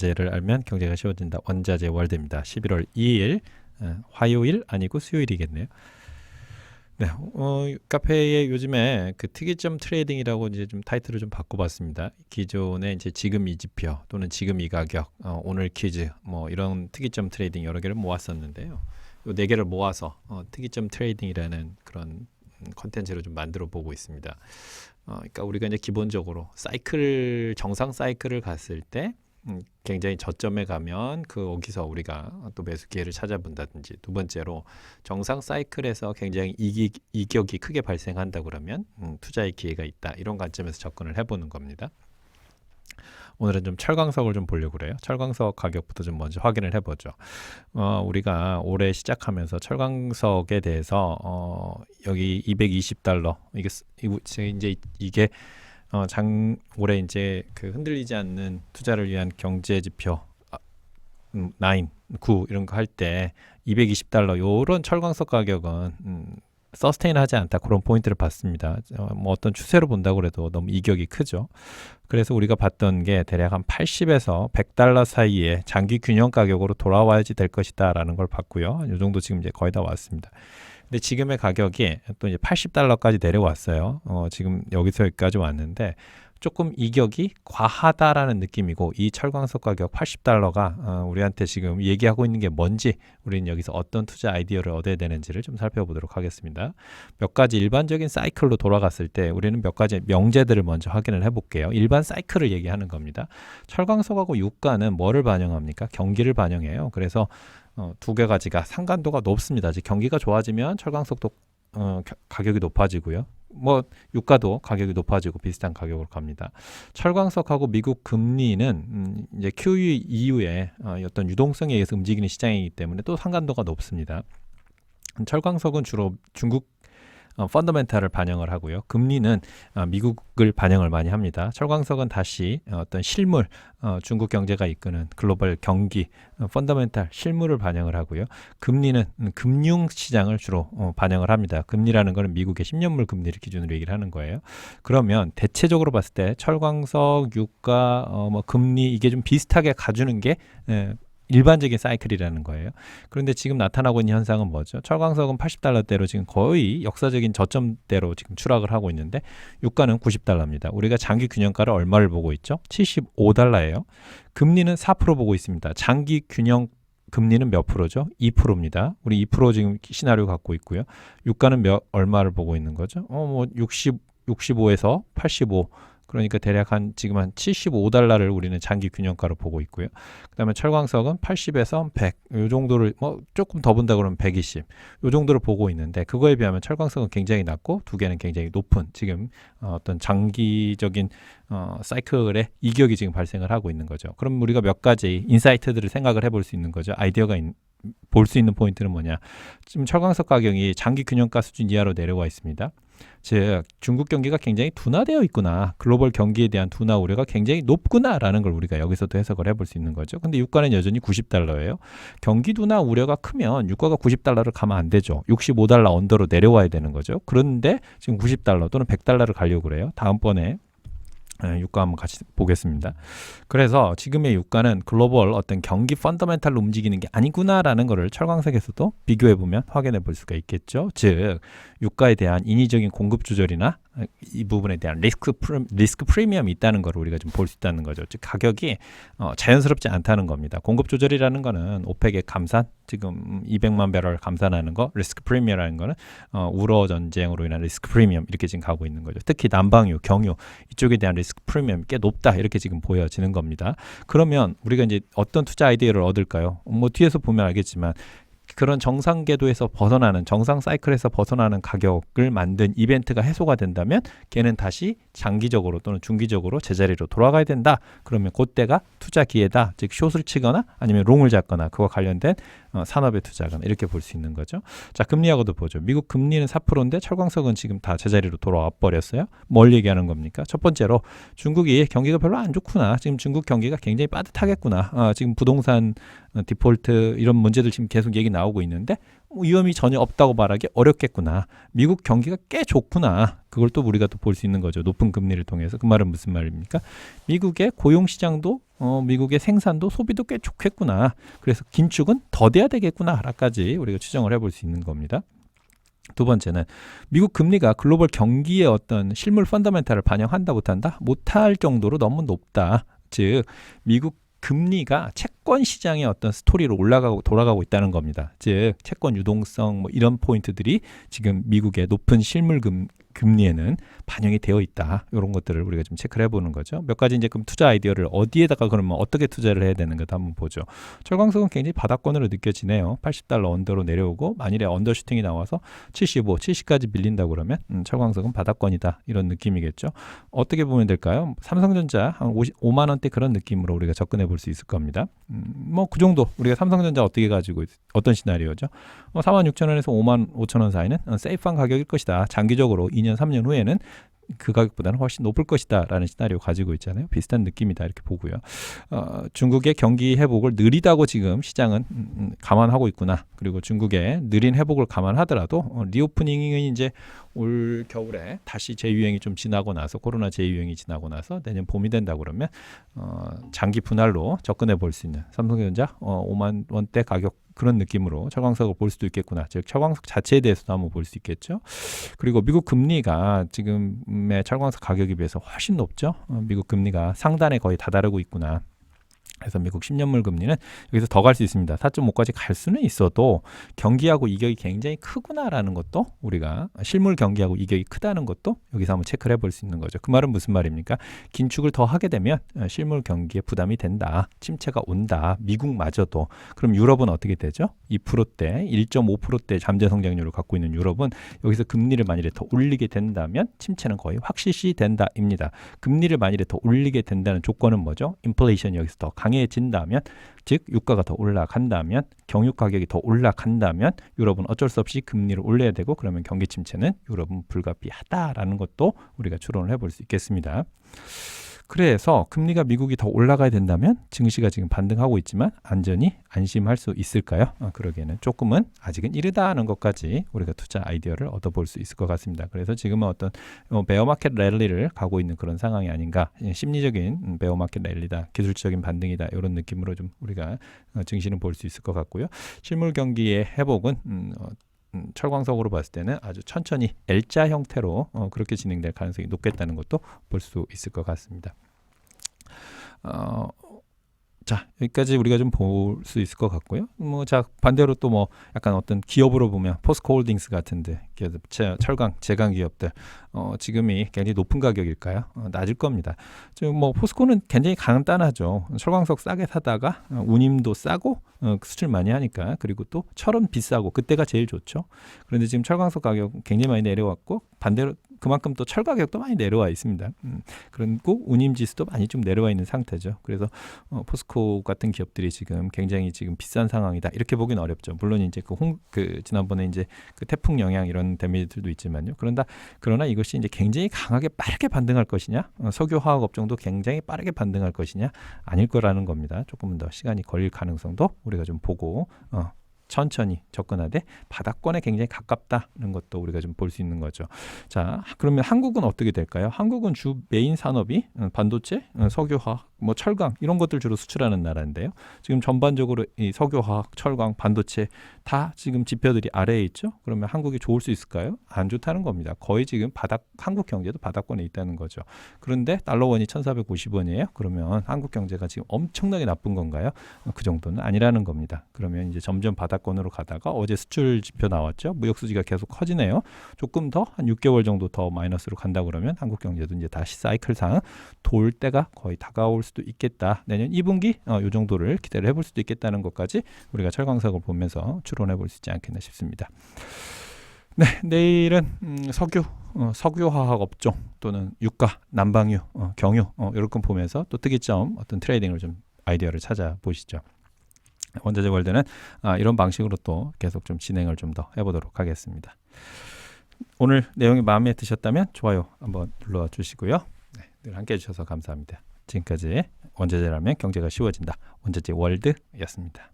원자재를 알면 경제가 쉬워진다. 원자재 월드입니다. 11월 2일 화요일 아니고 수요일이겠네요. 네, 카페에 요즘에 그 특이점 트레이딩이라고 이제 좀 타이틀을 좀 바꿔봤습니다. 기존에 이제 지금 이 지표 또는 지금 이 가격, 오늘 퀴즈 뭐 이런 특이점 트레이딩 여러 개를 모았었는데요. 요 네 개를 모아서 특이점 트레이딩이라는 그런 컨텐츠로 좀 만들어 보고 있습니다. 그러니까 우리가 이제 기본적으로 정상 사이클을 갔을 때 굉장히 저점에 가면 거기서 우리가 또 매수 기회를 찾아본다든지, 두 번째로 정상 사이클에서 굉장히 이격이 크게 발생한다 그러면 투자의 기회가 있다, 이런 관점에서 접근을 해보는 겁니다. 오늘은 좀 철광석을 좀 보려고 그래요. 철광석 가격부터 좀 먼저 확인을 해보죠. 우리가 올해 시작하면서 철광석에 대해서 여기 $220 이게 올해 이제 그 흔들리지 않는 투자를 위한 경제 지표 9 이런 거 할 때 $220 요런 철광석 가격은 서스테인하지 않다, 그런 포인트를 봤습니다. 뭐 어떤 추세로 본다고 그래도 너무 이격이 크죠. 그래서 우리가 봤던 게 대략 한 80에서 $100 사이에 장기 균형 가격으로 돌아와야지 될 것이다 라는 걸 봤고요. 이 정도 지금 이제 거의 다 왔습니다. 근데 지금의 가격이 또 이제 $80까지 내려왔어요. 지금 여기서 여기까지 왔는데 조금 이격이 과하다라는 느낌이고, 이 철광석 가격 $80가 우리한테 지금 얘기하고 있는 게 뭔지, 우리는 여기서 어떤 투자 아이디어를 얻어야 되는지를 좀 살펴보도록 하겠습니다. 몇 가지 일반적인 사이클로 돌아갔을 때 우리는 몇 가지 명제들을 먼저 확인을 해볼게요. 일반 사이클을 얘기하는 겁니다. 철광석하고 유가는 뭐를 반영합니까? 경기를 반영해요. 그래서 두 가지가 상관도가 높습니다. 즉 경기가 좋아지면 철광석도 가격이 높아지고요. 뭐 유가도 가격이 높아지고 비슷한 가격으로 갑니다. 철광석하고 미국 금리는 이제 QE 이후에 어떤 유동성에 의해서 움직이는 시장이기 때문에 또 상관도가 높습니다. 철광석은 주로 중국 펀더멘탈을 반영을 하고요. 금리는 미국을 반영을 많이 합니다. 철광석은 다시 어떤 실물, 중국 경제가 이끄는 글로벌 경기, 펀더멘탈 실물을 반영을 하고요. 금리는 금융 시장을 주로 반영을 합니다. 금리라는 것은 미국의 10년물 금리를 기준으로 얘기를 하는 거예요. 그러면 대체적으로 봤을 때 철광석, 유가, 금리 이게 좀 비슷하게 가주는 게 일반적인 사이클이라는 거예요. 그런데 지금 나타나고 있는 현상은 뭐죠? 철광석은 $80대로 지금 거의 역사적인 저점대로 지금 추락을 하고 있는데, 유가는 $90입니다. 우리가 장기 균형가를 얼마를 보고 있죠? $75예요. 금리는 4% 보고 있습니다. 장기 균형 금리는 몇 프로죠? 2%입니다. 우리 2% 지금 시나리오 갖고 있고요. 유가는 얼마를 보고 있는 거죠? 65에서 85. 그러니까 대략 지금 한 $75를 우리는 장기 균형가로 보고 있고요. 그 다음에 철광석은 80에서 100, 요 정도를, 조금 더 본다 그러면 120, 요 정도를 보고 있는데, 그거에 비하면 철광석은 굉장히 낮고 두 개는 굉장히 높은, 지금 어떤 장기적인 사이클의 이격이 지금 발생을 하고 있는 거죠. 그럼 우리가 몇 가지 인사이트들을 생각을 해볼 수 있는 거죠. 아이디어가 볼 수 있는 포인트는 뭐냐? 지금 철광석 가격이 장기 균형가 수준 이하로 내려와 있습니다. 즉 중국 경기가 굉장히 둔화되어 있구나, 글로벌 경기에 대한 둔화 우려가 굉장히 높구나라는 걸 우리가 여기서도 해석을 해볼 수 있는 거죠. 근데 유가는 여전히 $90예요. 경기 둔화 우려가 크면 유가가 $90를 가면 안 되죠. $65 언더로 내려와야 되는 거죠. 그런데 지금 $90 또는 $100를 가려고 그래요. 다음번에 유가 한번 같이 보겠습니다. 그래서 지금의 유가는 글로벌 어떤 경기 펀더멘탈로 움직이는 게 아니구나라는 것을 철광석에서도 비교해보면 확인해 볼 수가 있겠죠. 즉 유가에 대한 인위적인 공급 조절이나 이 부분에 대한 리스크 프리미엄이 있다는 걸 우리가 좀 볼 수 있다는 거죠. 즉 가격이 자연스럽지 않다는 겁니다. 공급 조절이라는 거는 오펙의 감산, 지금 200만 배럴 감산하는 거, 리스크 프리미엄이라는 거는 우러 전쟁으로 인한 리스크 프리미엄, 이렇게 지금 가고 있는 거죠. 특히 난방유, 경유 이쪽에 대한 리스크 프리미엄이 꽤 높다, 이렇게 지금 보여지는 겁니다. 그러면 우리가 이제 어떤 투자 아이디어를 얻을까요? 뭐 뒤에서 보면 알겠지만 그런 정상 궤도에서 벗어나는, 정상 사이클에서 벗어나는 가격을 만든 이벤트가 해소가 된다면 걔는 다시 장기적으로 또는 중기적으로 제자리로 돌아가야 된다. 그러면 그때가 투자 기회다. 즉 숏을 치거나 아니면 롱을 잡거나 그와 관련된 산업에 투자하거나, 이렇게 볼 수 있는 거죠. 자, 금리하고도 보죠. 미국 금리는 4%인데 철광석은 지금 다 제자리로 돌아와 버렸어요. 뭘 얘기하는 겁니까? 첫 번째로 중국이 경기가 별로 안 좋구나, 지금 중국 경기가 굉장히 빠듯하겠구나, 지금 부동산 디폴트 이런 문제들 지금 계속 얘기 나오고 있는데 위험이 전혀 없다고 말하기 어렵겠구나, 미국 경기가 꽤 좋구나, 그걸 또 우리가 또 볼 수 있는 거죠. 높은 금리를 통해서. 그 말은 무슨 말입니까? 미국의 고용시장도 미국의 생산도 소비도 꽤 좋겠구나. 그래서 긴축은 더뎌야 되겠구나라까지 우리가 추정을 해볼 수 있는 겁니다. 두 번째는 미국 금리가 글로벌 경기의 어떤 실물 펀더멘탈을 반영한다 못한다? 못할 정도로 너무 높다. 즉 미국 금리가 채권 시장의 어떤 스토리로 돌아가고 있다는 겁니다. 즉 채권 유동성 뭐 이런 포인트들이 지금 미국의 높은 실물 금리에는 반영이 되어 있다. 이런 것들을 우리가 좀 체크를 해보는 거죠. 몇 가지 이제 그럼 투자 아이디어를 어디에다가 그러면 어떻게 투자를 해야 되는가도 한번 보죠. 철광석은 굉장히 바닥권으로 느껴지네요. $80 언더로 내려오고 만일에 언더슈팅이 나와서 75, 70까지 밀린다고 그러면 철광석은 바닥권이다. 이런 느낌이겠죠. 어떻게 보면 될까요? 삼성전자 한 5만 원대 그런 느낌으로 우리가 접근해 볼 수 있을 겁니다. 뭐 그 정도 우리가 삼성전자 어떻게 가지고 어떤 시나리오죠? 46,000원에서 55,000원 사이는 세이프한 가격일 것이다. 장기적으로 2년, 3년 후에는 그 가격보다는 훨씬 높을 것이다 라는 시나리오 가지고 있잖아요. 비슷한 느낌이다 이렇게 보고요. 중국의 경기 회복을 느리다고 지금 시장은 감안하고 있구나. 그리고 중국의 느린 회복을 감안하더라도 리오프닝이 이제 올 겨울에 다시 재유행이 좀 지나고 나서 코로나 재유행이 지나고 나서 내년 봄이 된다 그러면 장기 분할로 접근해 볼 수 있는 삼성전자 5만 원대 가격 그런 느낌으로 철광석을 볼 수도 있겠구나. 즉 철광석 자체에 대해서도 한번 볼 수 있겠죠. 그리고 미국 금리가 지금의 철광석 가격에 비해서 훨씬 높죠. 미국 금리가 상단에 거의 다다르고 있구나. 그래서 미국 10년물 금리는 여기서 더 갈 수 있습니다. 4.5까지 갈 수는 있어도 경기하고 이격이 굉장히 크구나라는 것도 우리가 실물 경기하고 이격이 크다는 것도 여기서 한번 체크를 해볼 수 있는 거죠. 그 말은 무슨 말입니까? 긴축을 더 하게 되면 실물 경기에 부담이 된다. 침체가 온다. 미국마저도. 그럼 유럽은 어떻게 되죠? 2%대, 1.5%대 잠재 성장률을 갖고 있는 유럽은 여기서 금리를 만일에 더 올리게 된다면 침체는 거의 확실시 된다입니다. 금리를 만일에 더 올리게 된다는 조건은 뭐죠? 인플레이션이 여기서 더 강해진다면, 즉 유가가 더 올라간다면, 경유 가격이 더 올라간다면 유럽은 어쩔 수 없이 금리를 올려야 되고, 그러면 경기 침체는 유럽은 불가피하다라는 것도 우리가 추론을 해볼 수 있겠습니다. 그래서 금리가 미국이 더 올라가야 된다면 증시가 지금 반등하고 있지만 안전히 안심할 수 있을까요? 그러기에는 조금은 아직은 이르다는 것까지 우리가 투자 아이디어를 얻어볼 수 있을 것 같습니다. 그래서 지금은 어떤 베어마켓 랠리를 가고 있는 그런 상황이 아닌가, 심리적인 베어마켓 랠리다, 기술적인 반등이다, 이런 느낌으로 좀 우리가 증시는 볼 수 있을 것 같고요. 실물 경기의 회복은 철광석으로 봤을 때는 아주 천천히 L자 형태로 그렇게 진행될 가능성이 높겠다는 것도 볼 수 있을 것 같습니다. 자, 여기까지 우리가 좀 볼 수 있을 것 같고요. 자, 반대로 또 뭐 약간 어떤 기업으로 보면 포스코 홀딩스 같은데 철강, 제강 기업들 지금이 굉장히 높은 가격일까요? 낮을 겁니다. 지금 뭐 포스코는 굉장히 간단하죠. 철광석 싸게 사다가 운임도 싸고 수출 많이 하니까, 그리고 또 철은 비싸고 그때가 제일 좋죠. 그런데 지금 철광석 가격 굉장히 많이 내려왔고, 반대로 그만큼 또 철 가격도 많이 내려와 있습니다. 그리고 운임 지수도 많이 좀 내려와 있는 상태죠. 그래서 포스코 같은 기업들이 지금 굉장히 지금 비싼 상황이다, 이렇게 보기는 어렵죠. 물론 이제 지난번에 이제 그 태풍 영향 이런 데미지들도 있지만요. 그러나 이것이 이제 굉장히 강하게 빠르게 반등할 것이냐, 석유화학 업종도 굉장히 빠르게 반등할 것이냐, 아닐 거라는 겁니다. 조금은 더 시간이 걸릴 가능성도 우리가 좀 보고 천천히 접근하되 바닥권에 굉장히 가깝다는 것도 우리가 좀 볼 수 있는 거죠. 자, 그러면 한국은 어떻게 될까요? 한국은 주 메인 산업이 반도체, 석유화학, 뭐 철강 이런 것들 주로 수출하는 나라인데요. 지금 전반적으로 이 석유화학, 철강, 반도체 다 지금 지표들이 아래에 있죠. 그러면 한국이 좋을 수 있을까요? 안 좋다는 겁니다. 거의 지금 한국 경제도 바닥권에 있다는 거죠. 그런데 달러원이 1,450원이에요. 그러면 한국 경제가 지금 엄청나게 나쁜 건가요? 그 정도는 아니라는 겁니다. 그러면 이제 점점 바닥권으로 가다가 어제 수출 지표 나왔죠. 무역 수지가 계속 커지네요. 조금 더 한 6개월 정도 더 마이너스로 간다 그러면 한국 경제도 이제 다시 사이클상 돌 때가 거의 다가올 수도 있겠다. 내년 2분기 이 정도를 기대를 해볼 수도 있겠다는 것까지 우리가 철광석을 보면서 추론해 볼 수 있지 않겠나 싶습니다. 네, 내일은 석유화학 업종 또는 유가, 난방유, 경유 이런 거 보면서 또 특이점 어떤 트레이딩을 좀 아이디어를 찾아보시죠. 원자재 월드는 이런 방식으로 또 계속 좀 진행을 좀 더 해보도록 하겠습니다. 오늘 내용이 마음에 드셨다면 좋아요 한번 눌러주시고요. 네, 늘 함께 해주셔서 감사합니다. 지금까지 원자재라면 경제가 쉬워진다, 원자재 월드였습니다.